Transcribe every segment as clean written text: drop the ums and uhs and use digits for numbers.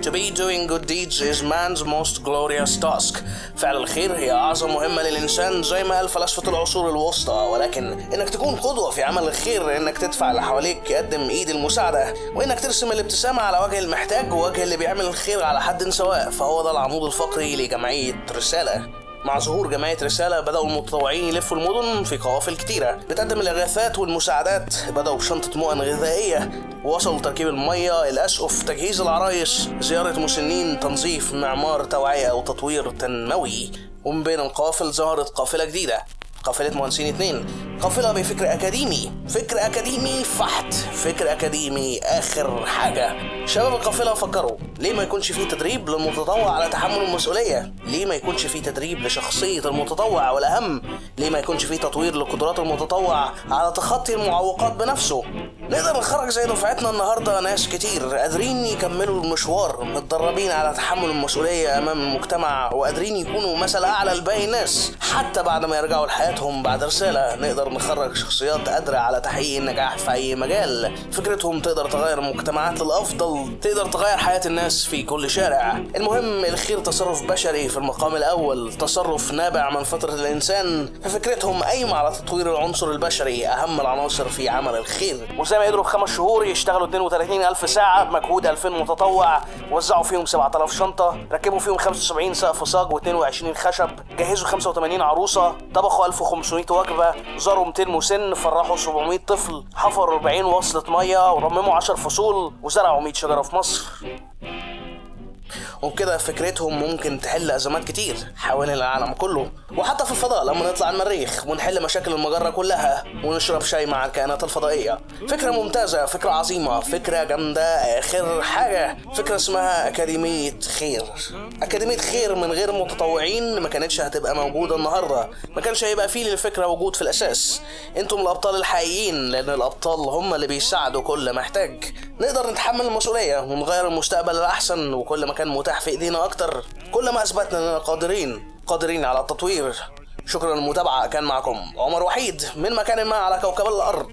To be doing good deeds is man's most glorious task. فعل الخير هي أعظم مهمة للإنسان زي ما قال فلاسفة العصور الوسطى، ولكن إنك تكون قدوة في عمل الخير، إنك تدفع اللي حواليك يقدم إيد المساعدة، وإنك ترسم الابتسامة على وجه المحتاج ووجه اللي بيعمل الخير على حد سواء، فهو ده العمود الفقري لجمعية رسالة. مع ظهور جمعية رسالة بدأوا المتطوعين يلفوا المدن في قوافل كتيرة بتقدم الإغاثات والمساعدات. بدأوا بشنطة مؤن غذائية، ووصلوا تركيب المية، الأسقف، تجهيز العرايس، زيارة مسنين، تنظيف، معمار، توعية أو تطوير تنموي. ومن بين القوافل ظهرت قافلة جديدة، قافلة مهندسين 2، قافلة بفكر أكاديمي، فكر أكاديمي فحت، فكر أكاديمي آخر حاجة. شباب القافلة فكروا ليه ما يكونش فيه تدريب للمتطوع على تحمل المسؤولية؟ ليه ما يكونش فيه تدريب لشخصية المتطوع؟ والأهم ليه ما يكونش فيه تطوير لقدرات المتطوع على تخطي المعوقات بنفسه؟ نقدر نخرج زي دفعتنا النهاردة ناس كتير قادرين يكملوا المشوار، متدربين على تحمل المسؤولية أمام المجتمع، وقادرين يكونوا مثل أعلى لباقي الناس حتى بعد ما يرجعوا لحياتهم بعد رسالة. نقدر نخرج شخصيات قادرة على تحقيق النجاح في أي مجال، فكرتهم تقدر تغير المجتمعات للأفضل، تقدر تغير حياة الناس في كل شارع. المهم الخير تصرف بشري في المقام الأول، تصرف نابع من فطرة الإنسان، ففكرتهم قايمة على تطوير العنصر البشري، أهم العناصر في عمل الخير. وزي ما قدروا في 5 شهور يشتغلوا 32,000 ساعة بمجهود 2000 متطوع، وزعوا فيهم 7000 شنطة، ركبوا فيهم 75 سقف صاج و22 خشب، جهزوا 85 عروسة، طبخوا 1500 وجبة، زاروا 200 مسن، فرحوا 700 طفل، حفروا 40 وصلة مية، ورمموا 10 فصول، وزرعوا 100 شجرة في مصر. وبكده فكرتهم ممكن تحل أزمات كتير حوالين العالم كله، وحتى في الفضاء لما نطلع المريخ ونحل مشاكل المجرة كلها ونشرب شاي مع الكائنات الفضائية. فكرة ممتازة، فكرة عظيمة، فكرة جامدة آخر حاجة. فكرة اسمها أكاديمية خير. أكاديمية خير من غير متطوعين ما كانتش هتبقى موجودة النهاردة، ما كانش هيبقى فيه للفكرة وجود في الأساس. انتم الأبطال الحقيقيين، لأن الأبطال هم اللي بيساعدوا كل محتاج. نقدر نتحمل المسؤولية ونغير المستقبل الأحسن، وكل ما كان متاح في ايدينا اكتر كل ما اثبتنا اننا قادرين على التطوير. شكرا للمتابعة. كان معكم عمر وحيد من مكان ما على كوكب الارض.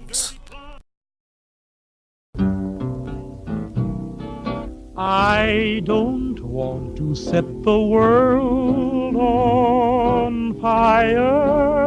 I don't want to set the world on fire.